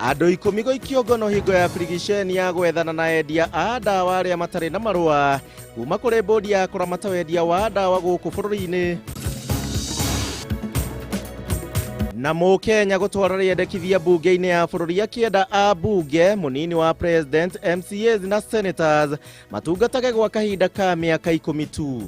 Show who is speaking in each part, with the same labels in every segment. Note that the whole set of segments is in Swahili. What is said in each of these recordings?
Speaker 1: Andũ 10 gũikio ngono hingo ya pirigiceni ya gwethana na endia a ndawa arĩa matarĩ na marũa kuma kũrĩ bodi ya kũramata wendia wa ndawa gũkũ bũrũri-inĩ. Na Mũkenya gũtwara rĩendekithia bunge-inĩ ya bũrũri akĩenda ambunge mũnini wa president, MCAs na senators matungatage gwa kahinda ka mĩaka 10 tu.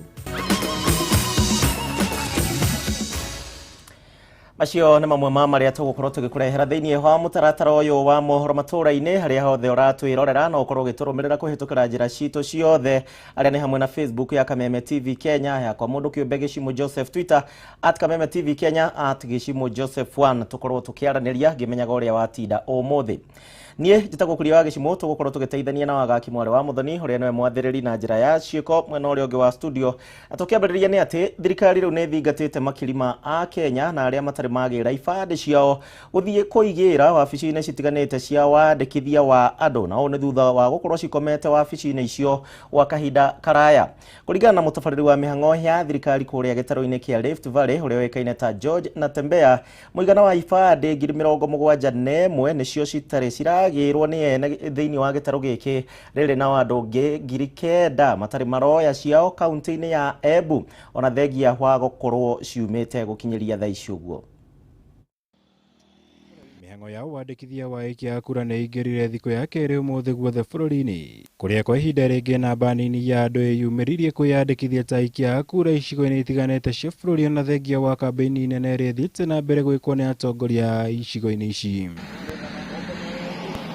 Speaker 1: Macio nĩ mamwe ma marĩa tũgũkorwo tũgĩkũrehera thĩinĩ wa mũtaratara ũyũ wa mohoro matũra-inĩ harĩa hothe ũratwĩrorera na ũkorwo ũgĩtũrũmĩrĩra kũhĩtũkĩra njĩra citũ ciothe arĩa nĩ hamwe na Facebook ya Kameme TV Kenya, yakwa mũndũ kĩũmbe Gichimu Joseph, Twitter @Kameme TV Kenya, @Gichimu Joseph 1. tũkorwo tũkĩaranĩria ngĩmenyaga ũrĩa watinda ũmũthĩ. Niĩ njĩtagwo Kuria wa Gichimu, tũgũkorwo tũgĩteithania na wagaki mware wa Muthoni ũrĩa nĩwe mwathĩrĩri na njĩra ya ciĩko mwena ũrĩa ũngĩ wa studio. Tũkĩambĩrĩria nĩ atĩ thirikari rĩu nĩ thingatĩte makirima a Kenya na arĩa matarĩ magĩra ibandĩ ciao gũthiĩ kũigĩra wabici-inĩ citiganĩte cia wandĩkithia wa andũ, na ũũ nĩ thutha wa gũkorwo cikomete wabici-inĩ icio gwa kahinda karaya. Kũringana na mũtabarĩri wa mĩhang'o ya thirikari kũrĩa gĩtarũ-inĩ kĩa Rift Valley ũrĩa wĩkaine ta George Natembea, mũigana wa ibandĩ 71,000 nĩcio citarĩ ciragĩrwo nĩ ene thĩinĩ wa gĩtarũ gĩkĩ rĩrĩ na andũ 9,000 matarĩ maroya ciao kaunti-inĩ ya Embu, ona thengia wa gũkorwo ciumĩte gũkinyĩria thaa ici ũguo.
Speaker 2: Mĩhang'o ya wandĩkithia wa aikia a kura nĩ ingĩrire thikũ ya kerĩ ũmũthĩ guothe bũrũri-inĩ, kũrĩa kwa ihinda rĩngĩ namba nini ya andũ yumĩririe kwĩyandĩkithia ta aikia a kura icigo-inĩ itiganĩte cia bũrũri, ona thengia wa kambĩini nene ĩrĩa ĩthiĩte na mbere gwĩkwo nĩ atongoria icigo-inĩ ici.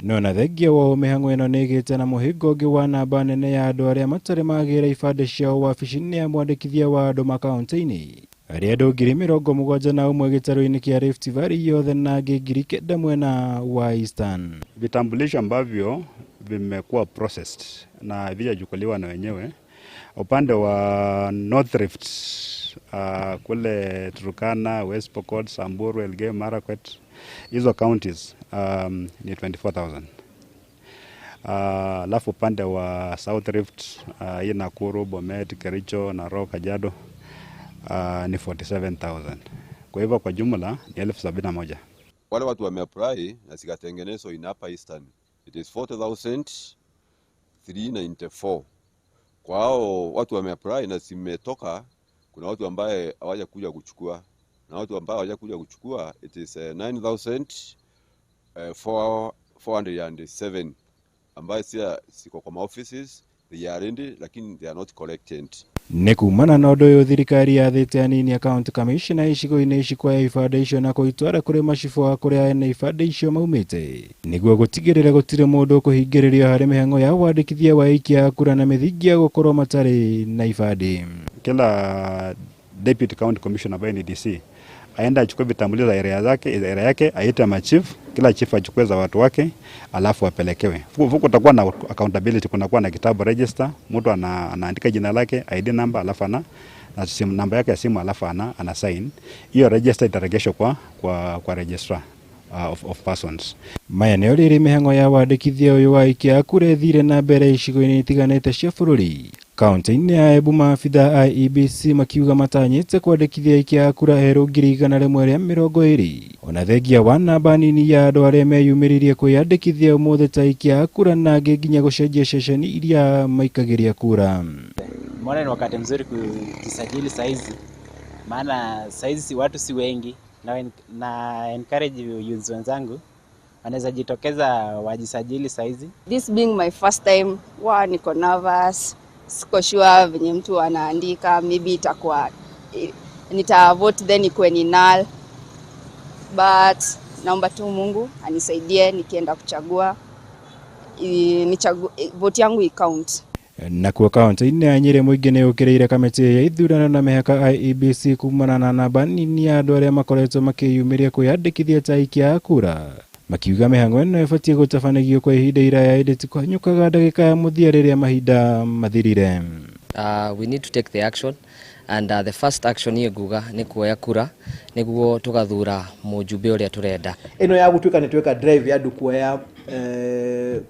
Speaker 2: No na thengia wa mĩhang'o ĩno nĩ ĩgĩte na mũhingo ũngĩ wa namba nene ya andũ arĩa matarĩ magĩra ibandĩ ciao wabici-inĩ ya mwandĩkithia wa andũ makaunti-inĩ, arĩa andũ 71,000 gĩtarũ-inĩ kĩa Rift Valley yothe na angĩ 9,000 mwena wa Eastern.
Speaker 3: Vitambulisho ambavyo vimekuwa processed na havijachukuliwa na wenyewe upande wa North Rift, kule Turkana, West Pokot, Samburu, Elgeyo Marakwet, hizo counties ni 24,000. Alafu upande wa South Rift, hii Nakuru, Bomet, Kericho, Narok, Kajiado ni 47,000. Kwa hivyo kwa jumla ni 71,000.
Speaker 4: Wale watu wameapply na zikatengenezwa in Upper Eastern, it is 40,394. Kwa hao watu wameapply na zimetoka, kuna watu ambaye hawaja kuja kuchukua, na watu ambao hawaja kuja kuchukua it is 9,407 ambaye siko kwa offices, they are ready lakini they are not collected.
Speaker 2: Nĩ kumana na ũndũ ũyũ thirikari yathĩte anini account commissioner icigo-inĩ ici kuoya ibandĩ icio na kũitwara kũrĩ macibũ wa kũrĩa ene ibandĩ icio maumĩte, nĩguo gũtigĩrĩra gũtirĩ mũndũ kũhingĩrĩrio harĩ mĩhang'o ya wandĩkithia wa aikia a kura na mĩthingi ya gũkorwo matarĩ na ibandĩ.
Speaker 3: Kila deputy county commissioner ambaye ni DC aenda achukue vitambulisho za area yake, aite machief, kila chief achukue za watu wake, alafu apelekewe. Huko kutakuwa na accountability, kunakuwa na kitabu register, mtu anaandika jina lake, ID number, alafu na simu namba yake ya simu, alafu ana sign. Hiyo register itaregeshwa kwa registrar of persons.
Speaker 2: Maya nĩ rĩrĩ mĩhang'o ya wandĩkithia ũyũ wa aikia a kura ĩthire na mbere icigo-inĩ itiganĩte cia bũrũri. Kaunti-inĩ ya Embu maabitha IEBC makiuga matanyĩte kwandĩkithia aikia a kura erũ 120,000, ona thengia wa namba nini ya andũ arĩa meyumĩririe kwĩyandĩkithia ũmũthĩ ta aikia a kura na angĩ nginya gũcenjia ceceni iria maikagĩria kura.
Speaker 5: Mbona ni wakati mzuri kujisajili saizi, maana saizi watu si wengi, na encourage youth wenzangu wanaweza jitokeza wajisajili saizi.
Speaker 6: This being my first time, niko nervous, siko sure venye mtu anaandika, maybe itakuwa nita vote then ikuwe ni null, but naomba tu Mungu anisaidie nikienda kuchagua vote yangu i-count.
Speaker 2: Nakuo kaunti-inĩ ya Nyĩrĩ mũingĩ nĩ ũkĩrĩire kamĩtĩ ya ithurano na mĩhaka IEBC kumana na namba nini ya andũ arĩa makoretwo makĩyumĩria kwĩyandĩkithia ta aikia a kura, makiuga mĩhang'o ĩno ĩbatiĩ gũtabanagio kwa ihinda iraya ĩndĩ ti kũhanyũkaga ndagĩka ya mũthia rĩrĩa mahinda mathirire.
Speaker 7: We need to take the action, and the first action hiyo nguga nĩ kuoya kura nĩguo tugathura mũjumbe ũrĩa turenda.
Speaker 8: Ĩno ya gũtuĩka nĩ tweka drive ya andũ kuoya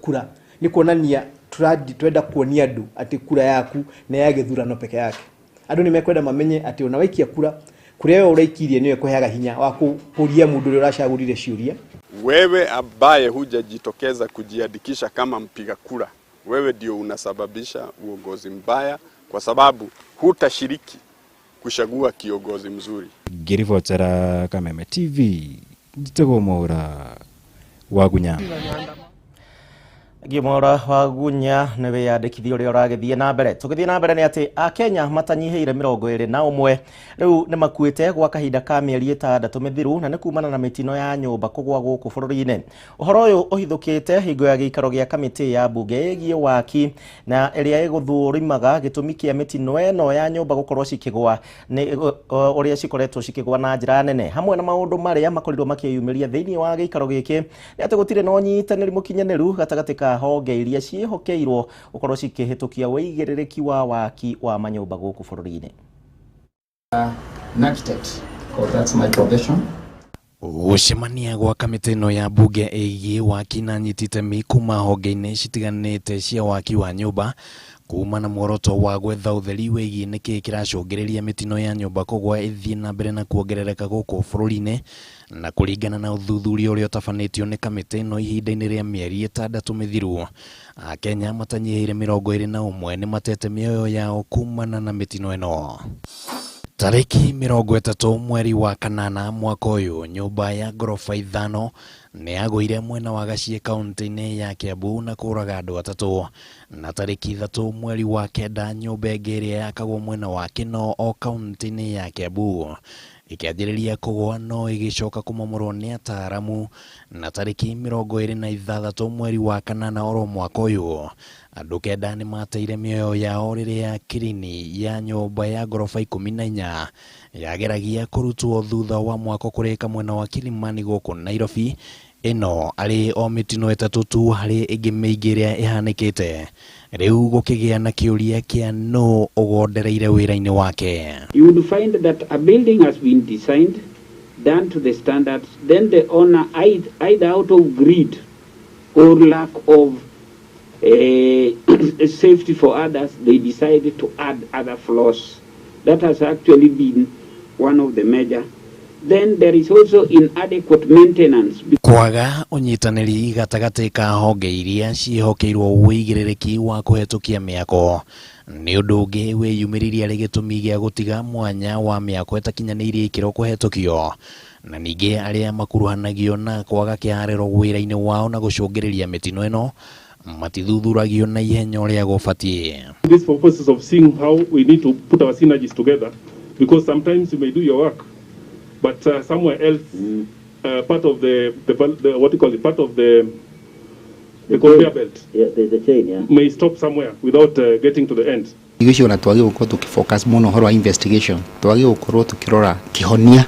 Speaker 8: kura nĩ kuonania twenda kuonia andũ atĩ kura yaku nĩ ya gĩthurano peke yake. Andũ nĩ mekwenda mamenye atĩ ona waikia kura, kura ĩyo ũraikirie nĩyo ĩkũheaga hinya wa kũria mũndũ ũrĩa ũracagũrire ciũria.
Speaker 9: wewe ambaye hujajitokeza kujiandikisha kama mpiga kura, wewe ndio unasababisha uongozi mbaya, kwa sababu hutashiriki kuchagua kiongozi mzuri.
Speaker 2: Ngiribotera Kameme TV Gitagomora Wagunya
Speaker 1: Gimora Wagunya newe yandikithio ria uragithie na mbere tugithie na mbere ni ati Akenya matanyiheire 21 riu ni makuite gwa kahinda ka mieri 6 mithiru na ni kumana na mitino ya nyumba kugwa guku bururi-ini. Uhoro uyu uhithukite hingo ya giikaro gia kamiti ya bunge gie waki na iria iguthurimaga gitumi kia mitino eno ya nyumba gukorwo cikigwa ni uria cikoretwo cikigwa na njira nene hamwe na maundu maria makorirwo makiyumiria thiini wa giikaro giki ni ati gutire no nyitaniri mukinyaniru gatagati honge iria cihokeirwo ukorwo cikihitukia wigirирiki wa waki wa manyumba guku bururi-ini.
Speaker 10: That's my profession.
Speaker 2: Gucemania gwa kamiti ino ya bunge ĩgiĩ waki na nyitite mikuma honge-inĩ citiganĩte cia waki wa nyumba kuma na muoroto wa gwetha utheri wĩgiĩ nĩkĩ kĩracũngĩrĩria mitino ya nyumba kugwa ĩthiĩ na mbere na kuongerereka gũkũ bũrũri-inĩ na kũringana na ũthuthuria ũrĩa ũtabanĩtio nĩ kamĩtĩ ĩno ihinda-inĩ rĩa mĩeri 6 mĩthiru. Akenya matanyiheire 21 nĩ matete mĩoyo yao kumana na mitino ĩno. Tariki 30 mweri wa kanana mwaka uyu nyumba ya gorofa 5 ni yagũire mwena wa Gaciĩ kaunti-inĩ ya Kiambu na kũraga andũ 3 na tariki 3 mweri wa kenda nyumba ĩngĩ ĩrĩa yakagwo mwena wa Kino o kaunti-inĩ ya Kiambu ikianjĩrĩria kũgwa no ĩgĩcoka kũmomorwo nĩ ataaramu na tariki 26 mweri wa kanana oro mwaka uyu andũ kenda nĩ mateire mĩoyo yao rĩrĩa kirini ya nyumba ya gorofa 14 yageragia kũrutwo thutha wa mwako kũrĩka mwena wa Kilimani gũkũ Nairobi. Ĩno arĩ o mitino 3 tu harĩ ĩngĩ mĩingĩ ĩrĩa ĩhanĩkĩte. Rĩu gũkĩgĩa na kĩũria kĩa no ũgondereire wĩra-inĩ wake.
Speaker 10: You would find that a building has been designed, done to the standards, then the owner either out of greed or lack of safety for others, they decided to add other floors. That has actually been one of the major. Then there is also inadequate maintenance.
Speaker 2: Kwaga unyitanĩri gatagatĩ ka honge iria ciĩhokeirwo wĩigĩrĩrĩki wa kũhetũkia mĩako nĩ ũndũ ũngĩ wĩyumĩririe arĩ gĩtũmi gĩa gũtiga mwanya wa mĩako ĩtakinyanĩirie ikĩro kũhetũkio na ningĩ arĩa makuruhanagio na kwaga kĩharĩro wĩra-inĩ wao na gũcũngĩrĩria mĩtino ĩno matithuthuragio na ihenya ũrĩa gũbatiĩ.
Speaker 11: This purposes of seeing how we need to put our synergies together, because sometimes you may do your work but somewhere else part of the what you call it, part of the conveyor belt,
Speaker 10: the chain, yeah,
Speaker 11: may stop somewhere without getting to the end.
Speaker 12: Icio na twagi gukorwo tukifocus muno horo wa investigation, twagi gukorwo tukirora kihonia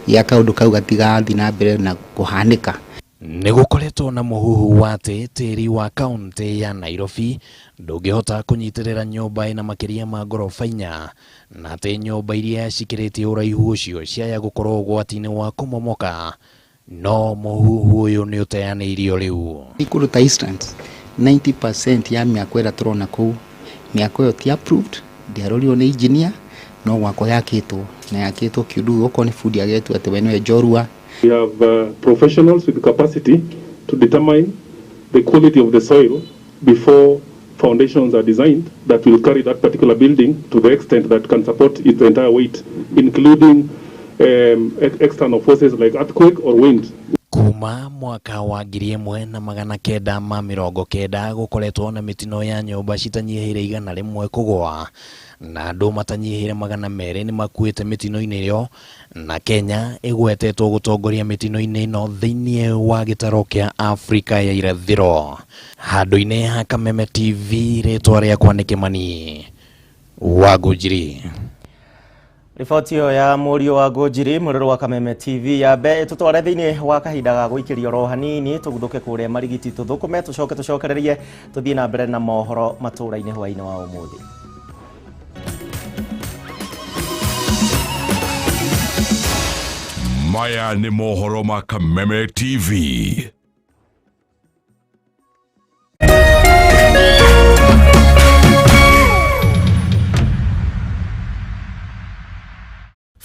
Speaker 12: ya kaundu kau gatigathi na mbere na kuhanika.
Speaker 2: Nĩgũkoretwo na mũhuhu wa tĩri wa kaunti ya Nairobi ndũngĩhota kũnyitĩrĩra nyũmba ĩna makĩria ma ngorofa 4 na atĩ nyũmba iria cikĩrĩtie ũraihu ũcio ciaya gũkorwo ũgwati-inĩ wa kũmomoka, no mũhuhu ũyũ nĩ ũteanĩirio rĩu.
Speaker 12: Ikuruta instance 90% ya mĩako ĩrĩa tũrona kũu mĩako ĩyo ti approved, ndĩarorirwo nĩ engineer, no gwako yakĩtwo na yakĩtwo kĩundu okorwo nĩ food yagetwo atĩ we nĩwe njorua.
Speaker 11: We have professionals with the capacity to determine the quality of the soil before foundations are designed that will carry that particular building to the extent that can support its entire weight, including external forces like earthquake or wind.
Speaker 2: Kuma mwaka wa 1990 gũkoretwo na mitino ya nyũmba citanyiheire 100 kũgwa na andũ matanyiheire 200 nĩ makuĩte mitino-inĩ ĩyo na Kenya ĩgwetetwo gũtongoria mitino-inĩ ĩno thĩinĩ wa gĩtaro kĩa Afrika ya irathĩro. Handũ-inĩ ha Kameme TV rĩtwa rĩakwa nĩ Kĩmani Wangũnjiri.
Speaker 1: Riboti yo ya Mũriũ wa Ngũnjiri mũrũrũ wa Kameme TV ya be tutware thĩinĩ wa kahinda ga gũikĩrio ro hanini tũguthũke kũrĩa marigiti tũthũkũme tũcokererie tũthiĩ na mbere na mohoro matũra-inĩ hwaĩ-inĩ wa ũmũthĩ.
Speaker 13: Maya nĩ mohoro ma Kameme TV.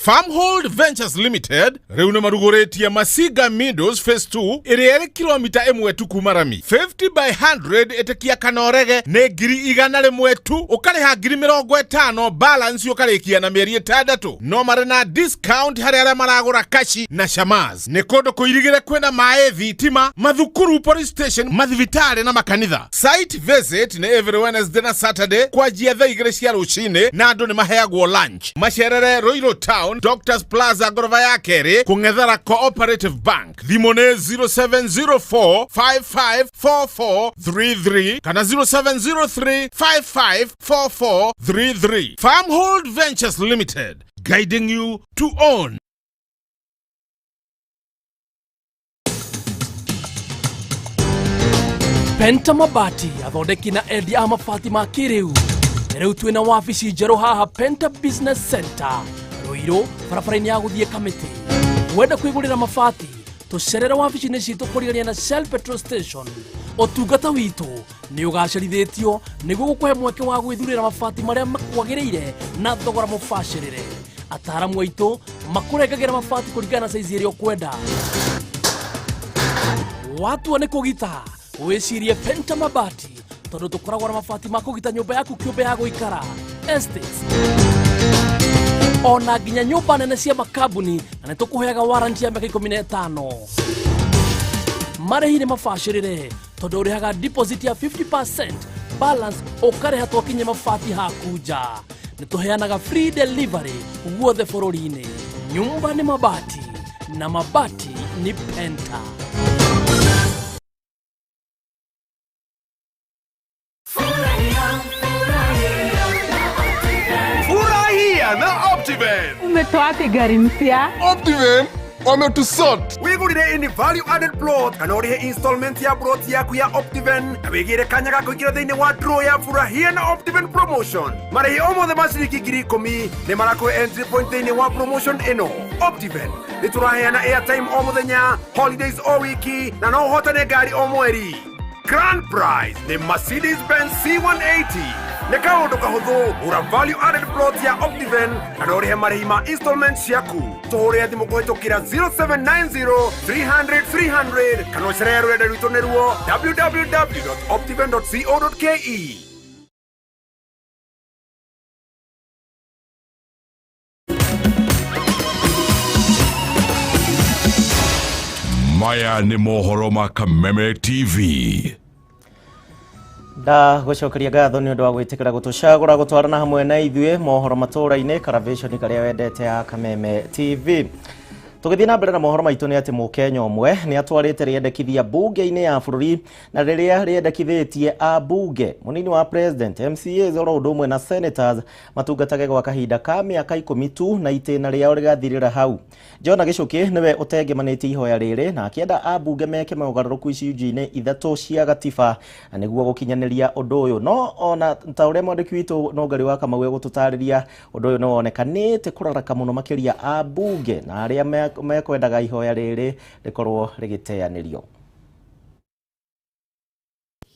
Speaker 14: Farmhold Ventures Limited reuna marugoretia Masiga Meadows Phase 2 iri kilomita 1 tu kumarami 50 by 100 etekia kanorege ne ngiri 100 tu ukariha ngiri 50 balance ukarikia na mieri 6 no marena discount hari ara maragura kashi na shamaz ne kodo kuirigire kwenda mae thitima mathukuru police station mathivitare na makanitha. Site visit ne every Wednesday na Saturday kwa jia thaa 2 cia rucini na andu ni maheagwo lunch. Macerere Royal Town Doctors Plaza gorofa ya keri kungethera Cooperative Bank. Thimone 0704554433 kana 0703554433. Farmhold Ventures Limited, guiding you to own.
Speaker 15: Penta Mabati athondeki na endia a mabati ma kiriu riu twina wabici njeru haha Penta Business Center Ruiru barabara-ini ya guthie Kamete. Wenda kwigurira mabati tucerere wabici-ini citu kurigania na Shell Petrol Station. Otungata witu ni ugacerithitio niguo gukuhe mweke wa gwithurira mabati maria makwagiriire na thogora mubacirire. Ataramu aitu makurengagira mabati kuringana na size iria ukwenda. Watu ni kugita wicirie Penta Mabati tondu tukoragwo na mabati ma kugita nyumba yaku kiumbe ya guikara estates ona nginya nyumba nene cia makambuni na nitukuheaga warranty ya miaka 15. Marĩhi nĩ mabacĩrĩre tondu ũrĩhaga deposit ya 50% balance ũkarĩha twakinye mabati haku nja. Nĩtũheanaga free delivery guothe bũrũri-inĩ. Nyumba nĩ mabati na mabati ni Penta.
Speaker 16: Na Optiven.
Speaker 17: Umetoa wapi gari mpya?
Speaker 16: Optiven wametusort.
Speaker 18: Wigurire ini value added plot kana urihe installment ya plot yaku ya Optiven na wigire kanya ga kuingira thiini wa draw ya furahia na Optiven promotion. Marihi omothe ma ciringi 10,000 ni marakuhe entry point thiini wa promotion ino. Optiven nituraheana airtime o muthenya, holidays o wiki na no hotane ngari o mweri. Grand prize ni Mercedes Benz C180. Nekaundu kahuthu ura value added plot ya Optiven kana urihe marihi ma installments yaku. Tuhure thimu kuhitukira 0790 300 300 kana ucerere rurenda rwitu niruo www.optiven.co.ke.
Speaker 13: Maya ni mohoro ma Kameme TV.
Speaker 1: Da gucokeria gatho ni undu wa gwitikira gutucagura gutwarana hamwe na ithue mohoro matura-ini karavation karia wendete ya Kameme TV. Tugithii na mbere na mohoro maitu ni ati Mukenya umwe ni atwarite riendekithia bunge-ini ya bururi na riria riendekithitie a bunge munini wa president MCAs oro undu umwe na senators matungatage gwa kahinda ka miaka 10 tu na itena riao rigathirira hau. Jona Gichuki niwe utengemanĩtie ihoya riri na akienda a bunge meke maugaruruku icunjĩ-inĩ 3 cia gatiba niguo gukinyaniria undu uyu. No ona ta uria mwandiki witu Nongari wa Kamau gututariria undu uyu no wonekanite kuraraka muno makiria a bunge na aria mekwendaga ihoya riri rikorwo rigiteanirio.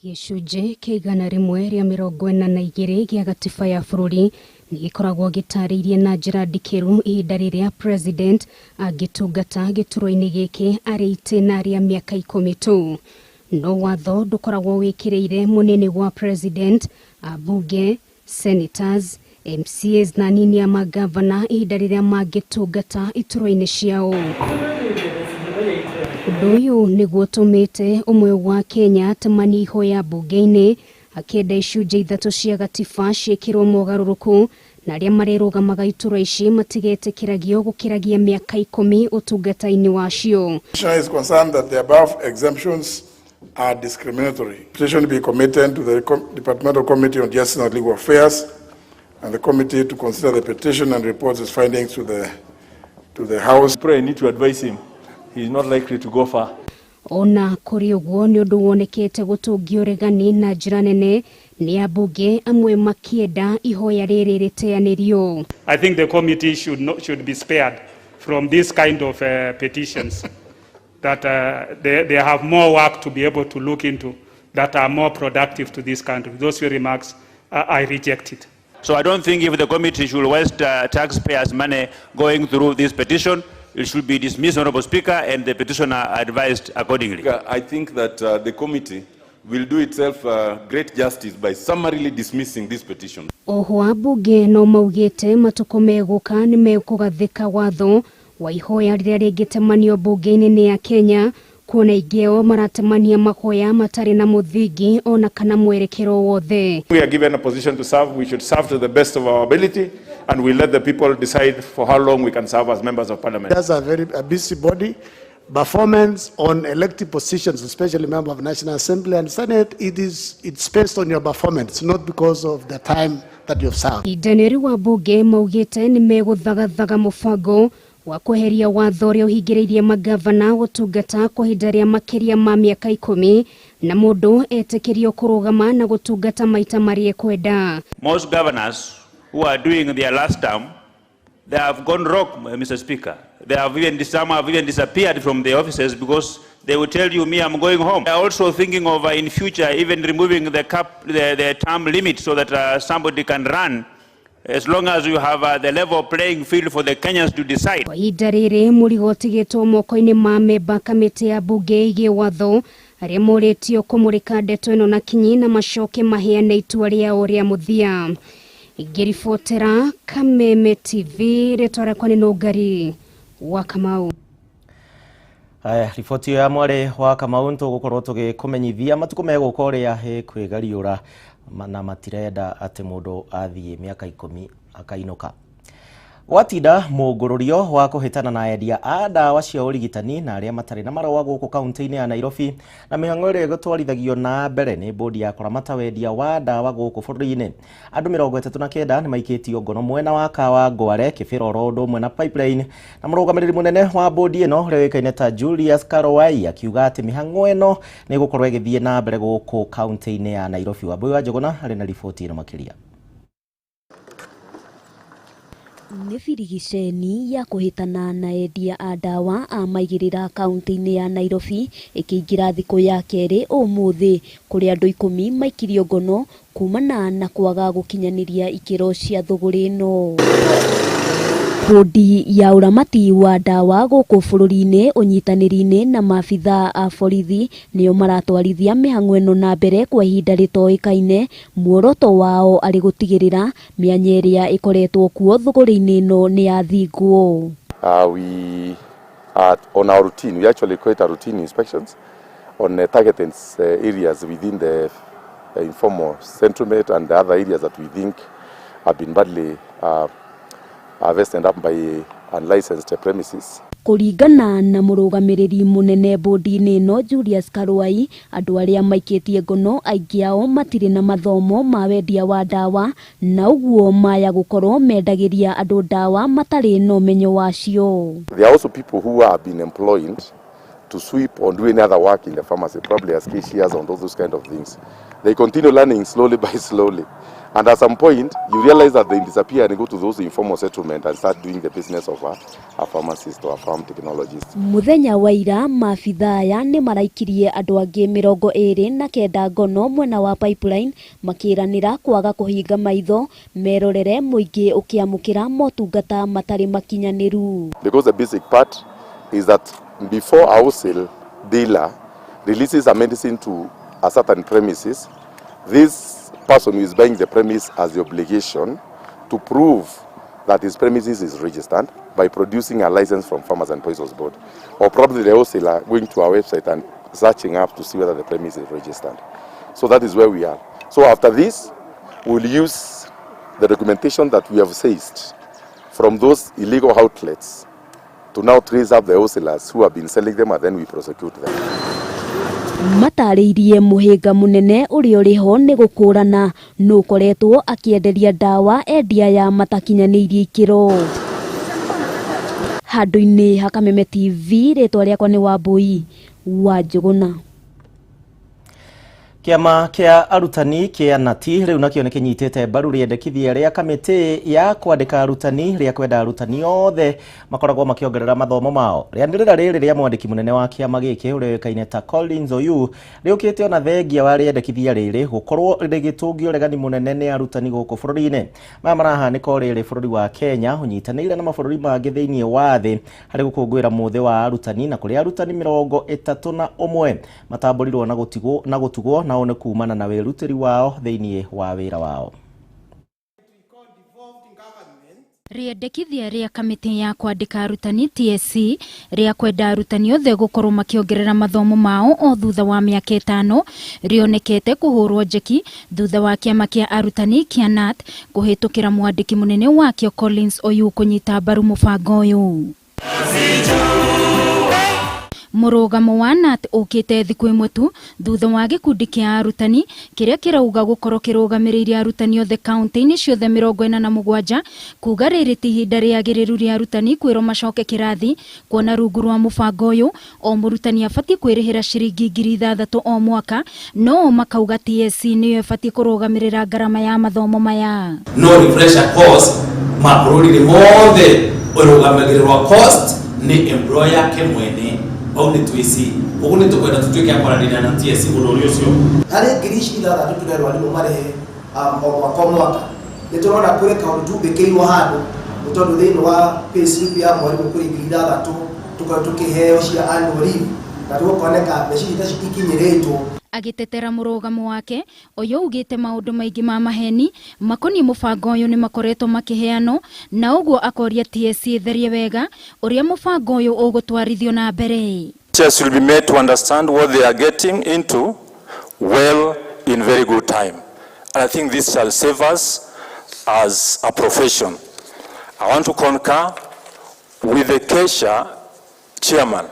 Speaker 19: Gĩcunjĩ kĩa 142 gĩa gatiba ya bũrũri nĩgĩkoragwo gĩtarĩirie na njĩra ndikĩru ihinda rĩrĩa president agĩtungata gĩturwa-inĩ gĩkĩ arĩ itĩna rĩa mĩaka 10 tu. No watho ndũkoragwo wĩkĩrĩire mũnene wa president, abunge, senators, MCAs na nini ya magavana ihinda rĩrĩa mangĩtungata iturwa-inĩ ciao. Ũndũ ũyũ nĩguo ũtũmĩte ũmwe wa Kenya atamani ihoya bunge-inĩ akĩenda icunjĩ 3 cia gatiba ciĩkĩrwo mogarũrũku na arĩa marerũgamaga iturwa ici matigetĩkĩragio gũkĩragia mĩaka 10 ũtungata-inĩ wacio.
Speaker 20: Petitioner is concerned that the above exemptions are discriminatory. Petition be committed to the Departmental Committee on Justice and Legal Affairs and the committee to consider the petition and report its findings to the House.
Speaker 21: I need to advise him. He is not likely to go far.
Speaker 19: Ona kũrĩ ũguo nĩ ũndũ wonekete gũtũngio ũregani na njĩra nene nĩ ambunge amwe makĩenda ihoya rĩrĩ rĩteanĩrio.
Speaker 22: I think the committee should be spared from this kind of petitions that they have more work to be able to look into that are more productive to this country. Those few remarks I reject it.
Speaker 3: So I don't think if the committee should waste taxpayers' money going through this petition, it should be dismissed, Honorable Speaker, and the petitioner advised accordingly.
Speaker 4: I think that the committee will do itself great justice by summarily dismissing this petition.
Speaker 19: Oho abunge no maugite matuko meguka ni mekugathika watho wa ihoya riria ringetemanio bunge-ini ni ya Kenya kuona igeo maratemania mahoya matari na muthingi ona kana mwerekero wothe.
Speaker 23: We are given a position to serve. We should serve to the best of our ability, and we let the people decide for how long we can serve as members of parliament.
Speaker 24: That's a busy body. Performance on elected positions, especially member of National Assembly and Senate, it's based on your performance, not because of the time that you've served.
Speaker 19: Idaneri wa bunge maugite ni meguthagathaga mubango wa kweheria watho uria uhingiriirie magavana gutungata kwa ihinda ria makiria ma miaka 10 na mundu etikirio kurugama na gutungata maita marie kwenda.
Speaker 3: Most governors who are doing their last term, they have gone rogue, Mr. Speaker. They have some have even disappeared from the offices because they will tell you, me, I'm going home. They are also thinking of in future even removing the term limit so that somebody can run as long as you have the level playing field for the Kenyans to decide.
Speaker 19: Kwa ihinda riri murigo tigitwo moko-ini ma memba kamiti ya bunge igi watho aria moritio kumurika ndeto ino na kinyi na macoke maheane itua riao ria muthia. Ngiribotera Kameme TV retwara kwani no ngari wa Kamau.
Speaker 1: Aya, riboti ya mware wa Kamau ntugukorwo tugikumenyithia matuko megukoria he kwigariura na matirenda ati mundu athie miaka 10 akainuka. Watinda mugururio wa kuhitana na endia a ndawa cia urigitani na aria matari na marua guku kaunti-ini ya Nairobi na mihango ĩrĩa gũtwarithagio na mbere ni bodi ya kuramata wendia wa ndawa guku bũrũri-inĩ. Andũ 39 ni maikĩtio ngono mwena wa Kawa Ngware Kĩbĩroro ũndũ ũmwe na Pipeline na mũrũgamĩrĩri mũnene wa bodi ĩno ũrĩa wĩkaine ta Julius Karowai akiuga atĩ mihango ĩno nĩ gũkorwo ĩgĩthiĩ na mbere guku kaunti-inĩ ya Nairobi. Wambui wa Njũgũna arĩ na riboti ĩno makĩria.
Speaker 25: Nĩ birigiceni ya kuhitana na endia a ndawa a maigĩrĩra kaunti-inĩ ya Nairobi ĩkĩingĩra thikũ ya kerĩ ũmũthĩ kũrĩa andũ 10 maikirio ngono kumana na kwaga gũkinyanĩria ikĩro cia thũgũrĩ ĩno. Bodi ya uramati wa ndawa gũkũ bũrũri-inĩ ũnyitanĩri-inĩ na maabitha a borithi nĩo maratwarithia mĩhang'o ĩno na mbere kwa ihinda rĩtoĩkaine, muoroto wao arĩ gũtigĩrĩra mĩanya ĩrĩa ĩkoretwo kuo thũgũrĩ-inĩ ĩno nĩ yathingwo.
Speaker 26: We are on our routine. We actually create a routine inspections on targeted areas within the informal settlement and the other areas that we think have been badly harvested up by unlicensed premises.
Speaker 25: Kũringana na mũrũgamĩrĩri mũnene bodi-inĩ ĩno Julius Karowai, andũ arĩa maikĩtie ngono aingĩ ao matirĩ na mathomo ma wendia wa ndawa na ũguo maya gũkorwo mendagĩria andũ ndawa matarĩ na ũmenyo wacio.
Speaker 26: There are also people who have been employed to sweep or do any other work in the pharmacy, probably as cashiers and all those kind of things. They continue learning slowly by slowly. And at some point, you realize that they disappear and go to those informal settlement and start doing the business of a pharmacist or a farm technologist.
Speaker 25: Muthenya wa ira maabitha aya nĩ maraikirie andũ angĩ 29 ngono mwena wa Pipeline makĩranĩra kwaga kũhinga maitho merorere mũingĩ ũkĩamũkĩra motungata matarĩ makinyanĩru.
Speaker 26: Because the basic part is that before a wholesale dealer releases a medicine to a certain premises, this person who is buying the premise has the obligation to prove that his premises is registered by producing a license from Farmers and Poisons Board, or probably the wholesaler going to our website and searching up to see whether the premise is registered. So that is where we are. So after this, we'll use the documentation that we have seized from those illegal outlets to now trace up the wholesalers who have been selling them, and then we prosecute them.
Speaker 25: Matarĩirie mũhĩnga mũnene ũrĩa ũrĩ ho nĩ gũkũrana nũ ũkoretwo akĩenderia ndawa endia ya matakinyanĩirie ikĩro. Handũ-inĩ ha Kameme TV, rĩtwa rĩakwa nĩ Wambui wa Njũgũna.
Speaker 1: Kiama kia arutani kia nati riu nakio nikinyitite mbaru riendekithia ria kamiti ya kwandika arutani ria kwenda arutani othe makoragwo makiongerera mathomo mao. Rianirira riri ria mwandiki munene wa kiama giki urekaine ta Collins Oyu riukite ona thengia wa riendekithia riri gukorwo rigitungio regani munene ni arutani guku bururi-ini. Maya marahanika riri bururi wa Kenya unyitanire na mabururi mangi thiini wa thi hari gukungwira muthi wa arutani na kuri arutani 31 matamburirwo na gutugwo nao ne kumana na weruteri wao thiini wa wira wao.
Speaker 25: Riendekithia ria kamiti ya kwandika arutani TSC ria kwenda arutani othe gukorwo makiongerera mathomo mao o thutha wa miaka 5 rionekete kuhurwo njeki thutha wa kiama kia arutani kia NAT kuhitukira mwandiki munene wakio Collins Oyu kunyita mbaru mubango uyu. Murugamo wa NAT ukite thiku imwe tu thutha wa gikundi kia arutani kiria kirauga gukorwo kirugamiriire arutani othe kaunti-ini ciothe 47 kuga riri ti ihinda riagiriru ria arutani kwirwo macoke kirathi kuona rungu rwa mubango uyu o murutani abati kwirihira ciringi 6,000 o mwaka no makauga TSC niyo abati kurugamirira garama ya mathomo maya.
Speaker 5: No refresher course mabururi mothe urugamirirwa cost ni employer kemwene au ni twisi ugune tukwenda tutwike akwaranira na TSC bururi ucio
Speaker 6: hari ngirishi ithathatũ turerwo arimu marehe o mwaka niturona kure kaundu tumbikirwo handu mutondu thiini wa payslip ya mwarimu kuri 6,000 tukorwo tukiheo cia annual leave na tukoneka mbeca ici ikinyiritwo.
Speaker 25: Agitetera murugamo wake Oyu ugite maundu maingi ma maheni makoni mubango uyu ni makoretwo makiheano na uguo akoria TSC therie wega uria mubango uyu ugutwarithio na mbere.
Speaker 7: Teachers will be made to understand what they are getting into well in very good time, and I think this shall save us as a profession. I want to concur with the Kesha chairman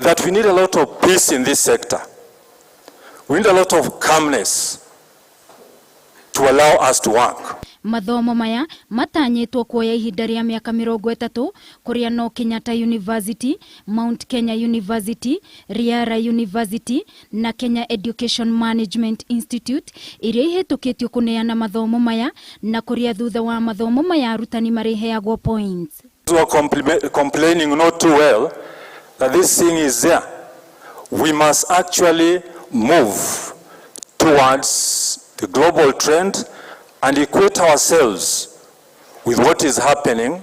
Speaker 7: that we need a lot of peace in this sector. We need a lot of calmness to allow us to work.
Speaker 25: Mathomo maya matanyitwo kuoya ihinda ria miaka 30 kuria no Kenyatta University, Mount Kenya University, Riara University na Kenya Education Management Institute iria ihetukitio kuneana mathomo maya na kuria thutha wa mathomo maya arutani mariheagwo points.
Speaker 7: We are complaining not too well that this thing is there. We must actually move towards the global trend and equate ourselves with what is happening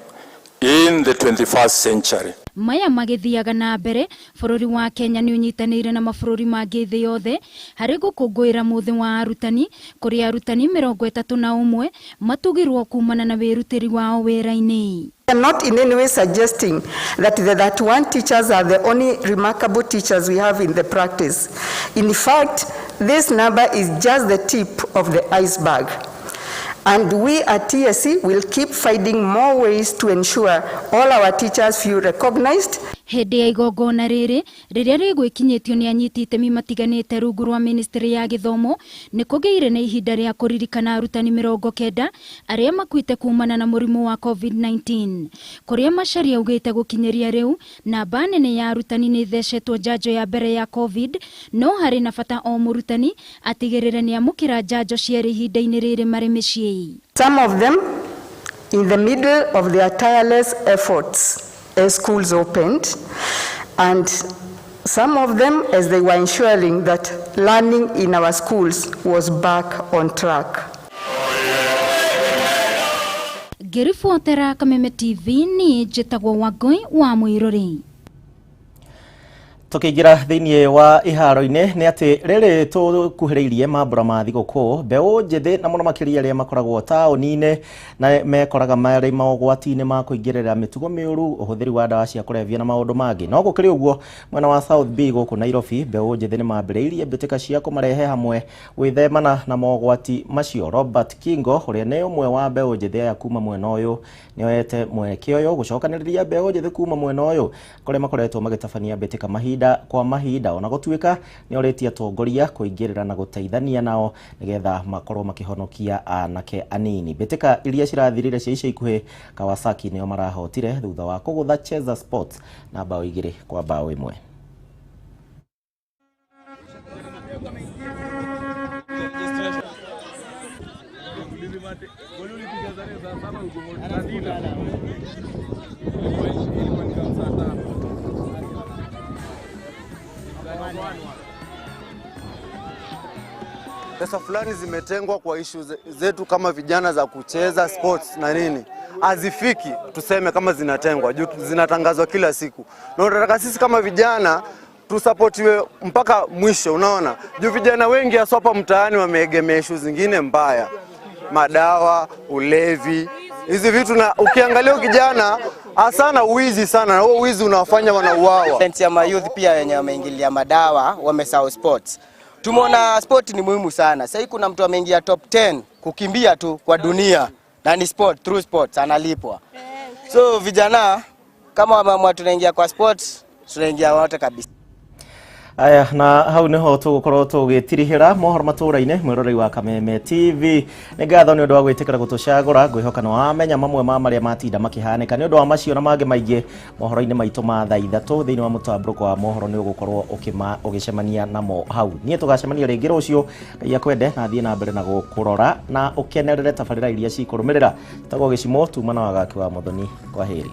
Speaker 7: in the 21st century.
Speaker 25: Maya magithiaga na mbere bururi wa Kenya ni unyitanire na mabururi mangi thi yothe hari gukungwira muthi wa arutani kuri arutani 31 matugirwo kumana na wirutiri wao wira-ini.
Speaker 8: I am not in any way suggesting that the 31 teachers are the only remarkable teachers we have in the practice. In fact, this number is just the tip of the iceberg. And we at TSC will keep finding more ways to ensure all our teachers feel recognized.
Speaker 25: Hindi ya igongona riri riria rigwikinyitio ni anyiti itemi matiganite rungu rwa ministry ya githomo ni kugeire na ihinda ria kuririkana arutani 90 aria makuite kumana na murimu wa COVID-19 kuria macharia ugite gukinyeria riu namba nene ya arutani ni thecetwo njanjo ya mbere ya COVID no hari na bata o murutani atigirire ni amukira njanjo cieri ihinda-ini riri mari micii.
Speaker 8: Some of them in the middle of their tireless efforts as schools opened, and some of them as they were ensuring that learning in our schools was back on track.
Speaker 25: Ngiribotera Kameme TV ni njitagwo Wangui wa Mwiruri.
Speaker 1: Tukigira thiini wa iharo-ini ni ati riri tukuhiriirie mambura ma thiguku mbeu njithi na muno makiria ria makoragwo tauni-ini na mekoraga mari mogwati-ini ma kuingirira mitugo miuru uhuthiri wa dawa cia kurevia na maundu mangi no gukiri uguo mwena wa South B guku Nairobi mbeu njithi ni mambiriirie mbitika cia kumarehe hamwe gwithemana na mogwati macio. Robert Kingo uria ni umwe wa mbeu njithi ya kuma mwena uyu nioete mweke uyu gucokaniriria mbeu njithi kuma mwena uyu kuria makoretwo magitabania mbitika mahinda kwa mahinda ona gutuika ni oritie atongoria kuingirira na guteithania nao nigetha makorwo makihonokia anake anini. Mbitika iria cirathirire cia ica ikuhi Kawasaki nio marahotire thutha wa kugutha Cheza Sports na bao 2-1.
Speaker 2: Pesa fulani zimetengwa kwa issue zetu kama vijana za kucheza sports na nini. Hazifiki tuseme kama zinatengwa, juu zinatangazwa kila siku. Na tunataka sisi kama vijana tusapotiwe mpaka mwisho, unaona? Juu vijana wengi hasa hapa mtaani wameegemea issue zingine mbaya. Madawa, ulevi, hizi vitu, na ukiangalia kijana asana uwizi sana, na huo uwizi unawafanya wanauawa.
Speaker 9: Ya mayouth pia wenye wameingilia madawa, wamesahau sports. Tumeona sport ni muhimu sana. Sasa kuna mtu ameingia top 10 kukimbia tu kwa dunia na ni sport, through sports analipwa. So vijana kama wameamua tunaingia kwa sports, tunaingia wote kabisa.
Speaker 1: Aya, na hau niho tugukorwo tugitirihira mohoro matura-ine mwirorei wa Kameme TV. Ni ngatho ni undu wa gwitikira gutucagura ngwihoka no amenya mamwe ma maria matinda makihanika ni undu wa macio na mange maingi mohoro-ine maitu ma thaa 3 thiini wa mutambuko wa mohoro ni ugukorwo ugicemania namo hau. Nie tugacemania ringi rucio Ngai akwende na thie na mbere na gukurora na ukenerere tabarira iria cikurumirira. Tagwo Gichimu tuma na wagaki wa Muthoni. Kwa heri.